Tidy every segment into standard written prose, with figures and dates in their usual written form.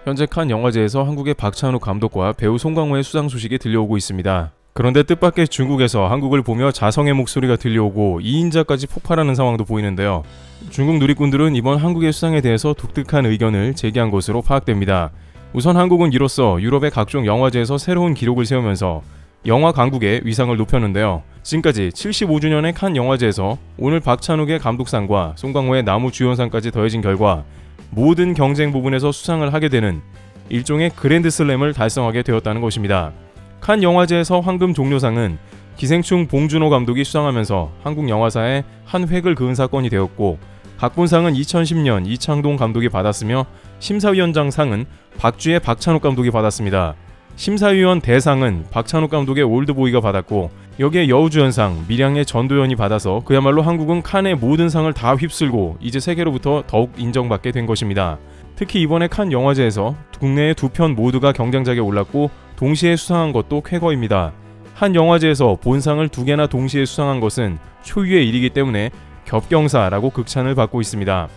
현재 칸 영화제에서 한국의 박찬욱 감독과 배우 송강호의 수상 소식이 들려오고 있습니다. 그런데 뜻밖의 중국에서 한국을 보며 자성의 목소리가 들려오고 2인자까지 폭발하는 상황도 보이는데요. 중국 누리꾼들은 이번 한국의 수상에 대해서 독특한 의견을 제기한 것으로 파악됩니다. 우선 한국은 이로써 유럽의 각종 영화제에서 새로운 기록을 세우면서 영화 강국의 위상을 높였는데요. 지금까지 75주년의 칸 영화제에서 오늘 박찬욱의 감독상과 송강호의 나무주연상까지 더해진 결과 모든 경쟁 부분에서 수상을 하게 되는 일종의 그랜드슬램을 달성하게 되었다는 것입니다. 칸 영화제에서 황금 종려상은 기생충 봉준호 감독이 수상하면서 한국 영화사에 한 획을 그은 사건이 되었고, 각본상은 2010년 이창동 감독이 받았으며 심사위원장상은 박쥐의 박찬욱 감독이 받았습니다. 심사위원 대상은 박찬욱 감독의 올드보이가 받았고, 여기에 여우주연상 밀양의 전도연이 받아서 그야말로 한국은 칸의 모든 상을 다 휩쓸고 이제 세계로부터 더욱 인정받게 된 것입니다. 특히 이번에 칸 영화제에서 국내의 두 편 모두가 경쟁작에 올랐고 동시에 수상한 것도 쾌거입니다. 한 영화제에서 본상을 두 개나 동시에 수상한 것은 초유의 일이기 때문에 겹경사라고 극찬을 받고 있습니다.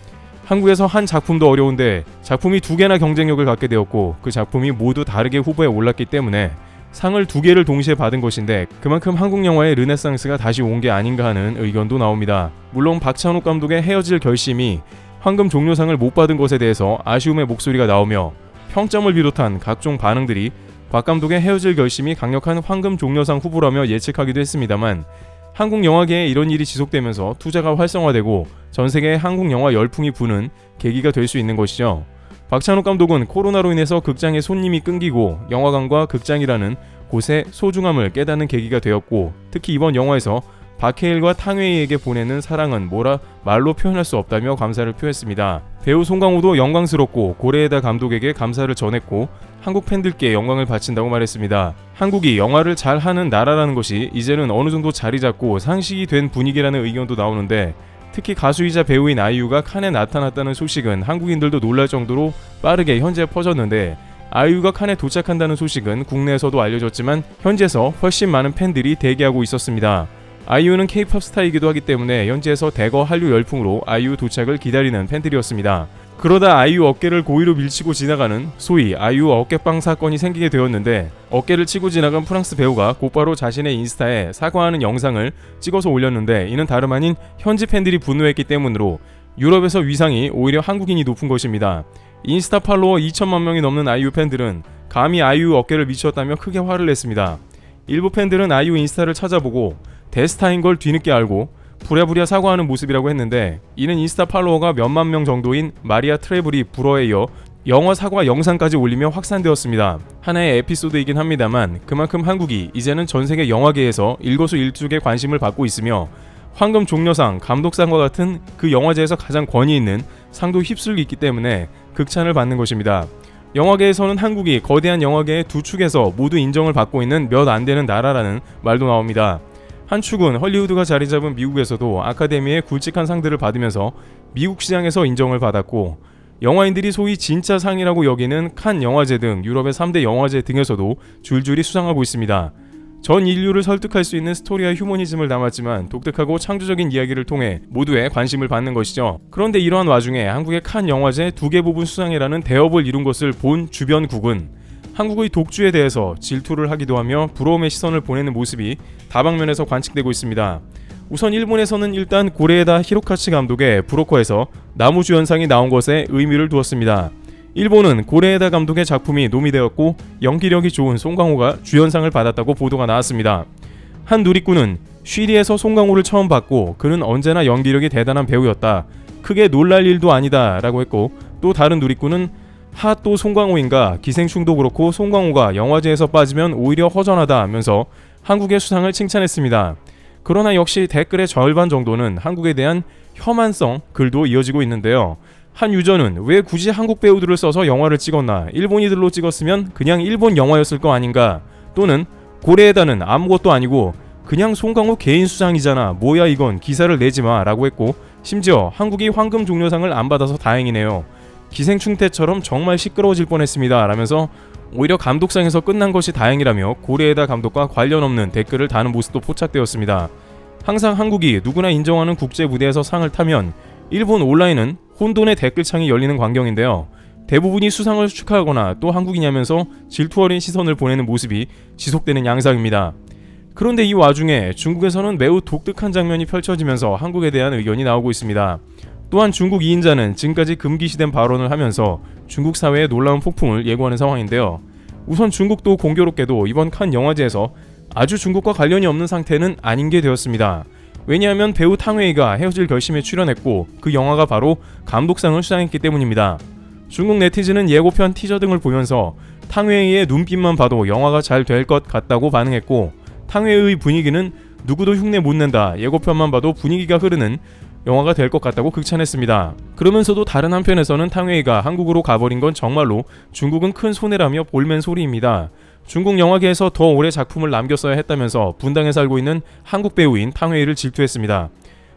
한국에서 한 작품도 어려운데 작품이 두 개나 경쟁력을 갖게 되었고 그 작품이 모두 다르게 후보에 올랐기 때문에 상을 두 개를 동시에 받은 것인데 그만큼 한국 영화의 르네상스가 다시 온 게 아닌가 하는 의견도 나옵니다. 물론 박찬욱 감독의 헤어질 결심이 황금 종려상을 못 받은 것에 대해서 아쉬움의 목소리가 나오며 평점을 비롯한 각종 반응들이 박 감독의 헤어질 결심이 강력한 황금 종려상 후보라며 예측하기도 했습니다만, 한국 영화계에 이런 일이 지속되면서 투자가 활성화되고 전 세계에 한국 영화 열풍이 부는 계기가 될 수 있는 것이죠. 박찬욱 감독은 코로나로 인해서 극장의 손님이 끊기고 영화관과 극장이라는 곳의 소중함을 깨닫는 계기가 되었고, 특히 이번 영화에서 박해일과 탕웨이에게 보내는 사랑은 말로 표현할 수 없다며 감사를 표했습니다. 배우 송강호도 영광스럽고 고레에다 감독에게 감사를 전했고 한국 팬들께 영광을 바친다고 말했습니다. 한국이 영화를 잘하는 나라라는 것이 이제는 어느 정도 자리 잡고 상식이 된 분위기라는 의견도 나오는데, 특히 가수이자 배우인 아이유가 칸에 나타났다는 소식은 한국인들도 놀랄 정도로 빠르게 현지에 퍼졌는데, 아이유가 칸에 도착한다는 소식은 국내에서도 알려졌지만 현지에서 훨씬 많은 팬들이 대기하고 있었습니다. 아이유는 K-POP 스타이기도 하기 때문에 현지에서 대거 한류 열풍으로 아이유 도착을 기다리는 팬들이었습니다. 그러다 아이유 어깨를 고의로 밀치고 지나가는 소위 아이유 어깨빵 사건이 생기게 되었는데, 어깨를 치고 지나간 프랑스 배우가 곧바로 자신의 인스타에 사과하는 영상을 찍어서 올렸는데, 이는 다름 아닌 현지 팬들이 분노했기 때문으로 유럽에서 위상이 오히려 한국인이 높은 것입니다. 인스타 팔로워 2천만 명이 넘는 아이유 팬들은 감히 아이유 어깨를 미쳤다며 크게 화를 냈습니다. 일부 팬들은 아이유 인스타를 찾아보고 대스타인 걸 뒤늦게 알고 부랴부랴 사과하는 모습이라고 했는데, 이는 인스타 팔로워가 몇만 명 정도인 마리아 트레블이 불어에 이어 영화 사과 영상까지 올리며 확산되었습니다. 하나의 에피소드이긴 합니다만 그만큼 한국이 이제는 전세계 영화계에서 일거수일투족의 관심을 받고 있으며 황금 종려상, 감독상과 같은 그 영화제에서 가장 권위 있는 상도 휩쓸고 있기 때문에 극찬을 받는 것입니다. 영화계에서는 한국이 거대한 영화계의 두 축에서 모두 인정을 받고 있는 몇 안 되는 나라라는 말도 나옵니다. 한 축은 헐리우드가 자리 잡은 미국에서도 아카데미의 굵직한 상들을 받으면서 미국 시장에서 인정을 받았고, 영화인들이 소위 진짜 상이라고 여기는 칸 영화제 등 유럽의 3대 영화제 등에서도 줄줄이 수상하고 있습니다. 전 인류를 설득할 수 있는 스토리와 휴머니즘을 담았지만 독특하고 창조적인 이야기를 통해 모두의 관심을 받는 것이죠. 그런데 이러한 와중에 한국의 칸 영화제 2개 부분 수상이라는 대업을 이룬 것을 본 주변국은 한국의 독주에 대해서 질투를 하기도 하며 부러움의 시선을 보내는 모습이 다방면에서 관측되고 있습니다. 우선 일본에서는 일단 고레에다 히로카츠 감독의 브로커에서 나무주연상이 나온 것에 의미를 두었습니다. 일본은 고레에다 감독의 작품이 노미되었고 연기력이 좋은 송강호가 주연상을 받았다고 보도가 나왔습니다. 한 누리꾼은 쉬리에서 송강호를 처음 봤고 그는 언제나 연기력이 대단한 배우였다, 크게 놀랄 일도 아니다 라고 했고, 또 다른 누리꾼은 또 송강호인가, 기생충도 그렇고 송강호가 영화제에서 빠지면 오히려 허전하다 하면서 한국의 수상을 칭찬했습니다. 그러나 역시 댓글의 절반 정도는 한국에 대한 혐한성 글도 이어지고 있는데요. 한 유저는 왜 굳이 한국 배우들을 써서 영화를 찍었나, 일본이들로 찍었으면 그냥 일본 영화였을 거 아닌가, 또는 고레에다는 아무것도 아니고 그냥 송강호 개인 수상이잖아, 뭐야 이건, 기사를 내지마 라고 했고, 심지어 한국이 황금 종려상을 안 받아서 다행이네요, 기생충 때처럼 정말 시끄러워질 뻔했습니다 라면서 오히려 감독상에서 끝난 것이 다행이라며 고레에다 감독과 관련 없는 댓글을 다는 모습도 포착되었습니다. 항상 한국이 누구나 인정하는 국제 무대에서 상을 타면 일본 온라인은 혼돈의 댓글창이 열리는 광경인데요. 대부분이 수상을 축하하거나 또 한국이냐면서 질투 어린 시선을 보내는 모습이 지속되는 양상입니다. 그런데 이 와중에 중국에서는 매우 독특한 장면이 펼쳐지면서 한국에 대한 의견이 나오고 있습니다. 또한 중국 2인자는 지금까지 금기시된 발언을 하면서 중국 사회의 놀라운 폭풍을 예고하는 상황인데요. 우선 중국도 공교롭게도 이번 칸 영화제에서 아주 중국과 관련이 없는 상태는 아닌 게 되었습니다. 왜냐하면 배우 탕웨이가 헤어질 결심에 출연했고 그 영화가 바로 감독상을 수상했기 때문입니다. 중국 네티즌은 예고편 티저 등을 보면서 탕웨이의 눈빛만 봐도 영화가 잘 될 것 같다고 반응했고, 탕웨이의 분위기는 누구도 흉내 못 낸다, 예고편만 봐도 분위기가 흐르는 영화가 될 것 같다고 극찬했습니다. 그러면서도 다른 한편에서는 탕웨이가 한국으로 가버린 건 정말로 중국은 큰 손해라며 볼멘 소리입니다. 중국 영화계에서 더 오래 작품을 남겼어야 했다면서 분당에 살고 있는 한국 배우인 탕웨이를 질투했습니다.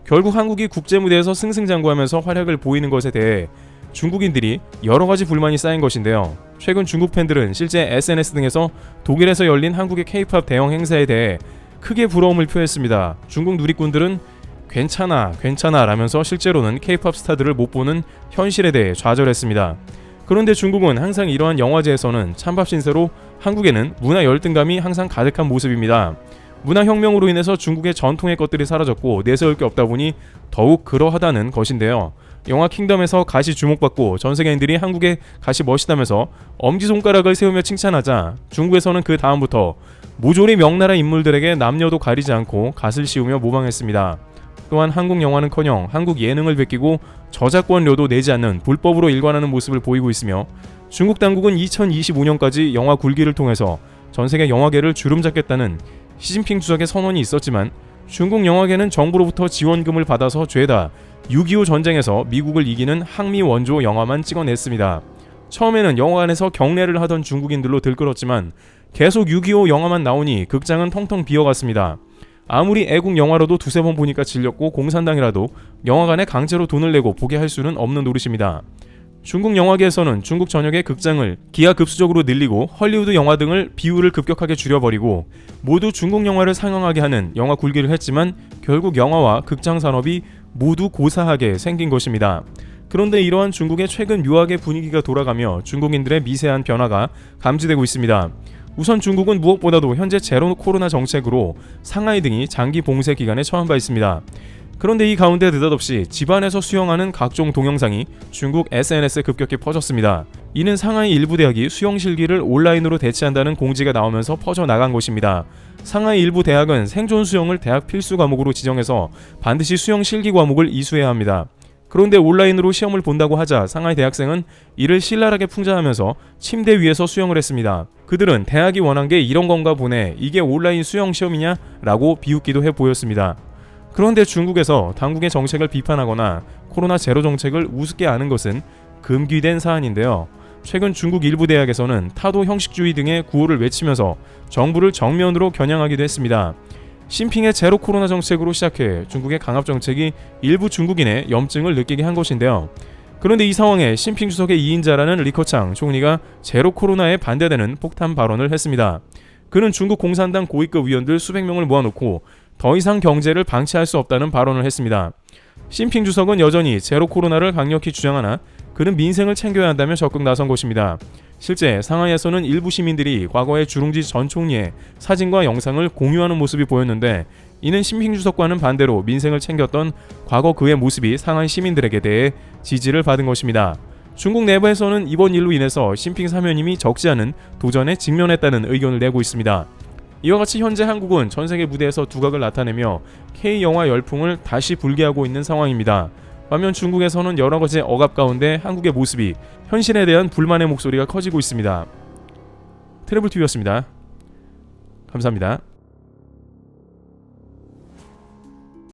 결국 한국이 국제무대에서 승승장구하면서 활약을 보이는 것에 대해 중국인들이 여러가지 불만이 쌓인 것인데요. 최근 중국 팬들은 실제 SNS 등에서 독일에서 열린 한국의 K-POP 대형 행사에 대해 크게 부러움을 표했습니다. 중국 누리꾼들은 괜찮아 라면서 실제로는 K-POP 스타들을 못 보는 현실에 대해 좌절했습니다. 그런데 중국은 항상 이러한 영화제에서는 찬밥 신세로 한국에는 문화 열등감이 항상 가득한 모습입니다. 문화혁명으로 인해서 중국의 전통의 것들이 사라졌고 내세울 게 없다 보니 더욱 그러하다는 것인데요. 영화 킹덤에서 갓이 주목받고 전세계인들이 한국의 갓이 멋있다면서 엄지손가락을 세우며 칭찬하자 중국에서는 그 다음부터 모조리 명나라 인물들에게 남녀도 가리지 않고 갓을 씌우며 모방했습니다. 또한 한국 영화는커녕 한국 예능을 베끼고 저작권료도 내지 않는 불법으로 일관하는 모습을 보이고 있으며, 중국 당국은 2025년까지 영화 굴기를 통해서 전세계 영화계를 주름잡겠다는 시진핑 주석의 선언이 있었지만, 중국 영화계는 정부로부터 지원금을 받아서 죄다 6.25 전쟁에서 미국을 이기는 항미 원조 영화만 찍어냈습니다. 처음에는 영화관에서 경례를 하던 중국인들로 들끓었지만 계속 6.25 영화만 나오니 극장은 텅텅 비어갔습니다. 아무리 애국 영화로도 두세 번 보니까 질렸고 공산당이라도 영화관에 강제로 돈을 내고 보게 할 수는 없는 노릇입니다. 중국 영화계에서는 중국 전역의 극장을 기하급수적으로 늘리고 헐리우드 영화 등을 비율을 급격하게 줄여버리고 모두 중국 영화를 상영하게 하는 영화 굴기를 했지만 결국 영화와 극장 산업이 모두 고사하게 생긴 것입니다. 그런데 이러한 중국의 최근 묘하게 분위기가 돌아가며 중국인들의 미세한 변화가 감지되고 있습니다. 우선 중국은 무엇보다도 현재 제로 코로나 정책으로 상하이 등이 장기 봉쇄 기간에 처한 바 있습니다. 그런데 이 가운데 느닷없이 집안에서 수영하는 각종 동영상이 중국 SNS에 급격히 퍼졌습니다. 이는 상하이 일부 대학이 수영 실기를 온라인으로 대체한다는 공지가 나오면서 퍼져나간 것입니다. 상하이 일부 대학은 생존 수영을 대학 필수 과목으로 지정해서 반드시 수영 실기 과목을 이수해야 합니다. 그런데 온라인으로 시험을 본다고 하자 상하이 대학생은 이를 신랄하게 풍자하면서 침대 위에서 수영을 했습니다. 그들은 대학이 원한 게 이런 건가 보네, 이게 온라인 수영 시험이냐? 라고 비웃기도 해 보였습니다. 그런데 중국에서 당국의 정책을 비판하거나 코로나 제로 정책을 우습게 아는 것은 금기된 사안인데요. 최근 중국 일부 대학에서는 타도 형식주의 등의 구호를 외치면서 정부를 정면으로 겨냥하기도 했습니다. 시진핑의 제로 코로나 정책으로 시작해 중국의 강압 정책이 일부 중국인의 염증을 느끼게 한 것인데요. 그런데 이 상황에 시진핑 주석의 2인자라는 리커창 총리가 제로 코로나에 반대되는 폭탄 발언을 했습니다. 그는 중국 공산당 고위급 위원들 수백 명을 모아놓고 더 이상 경제를 방치할 수 없다는 발언을 했습니다. 시진핑 주석은 여전히 제로 코로나를 강력히 주장하나 그는 민생을 챙겨야 한다며 적극 나선 것입니다. 실제 상하이에서는 일부 시민들이 과거의 주룽지 전 총리의 사진과 영상을 공유하는 모습이 보였는데, 이는 시진핑 주석과는 반대로 민생을 챙겼던 과거 그의 모습이 상하이 시민들에게 대해 지지를 받은 것입니다. 중국 내부에서는 이번 일로 인해서 시진핑 사면임이 적지 않은 도전에 직면했다는 의견을 내고 있습니다. 이와 같이 현재 한국은 전세계 무대에서 두각을 나타내며 K-영화 열풍을 다시 불게 하고 있는 상황입니다. 반면 중국에서는 여러가지 억압 가운데 한국의 모습이 현실에 대한 불만의 목소리가 커지고 있습니다. 트래블TV였습니다. 감사합니다.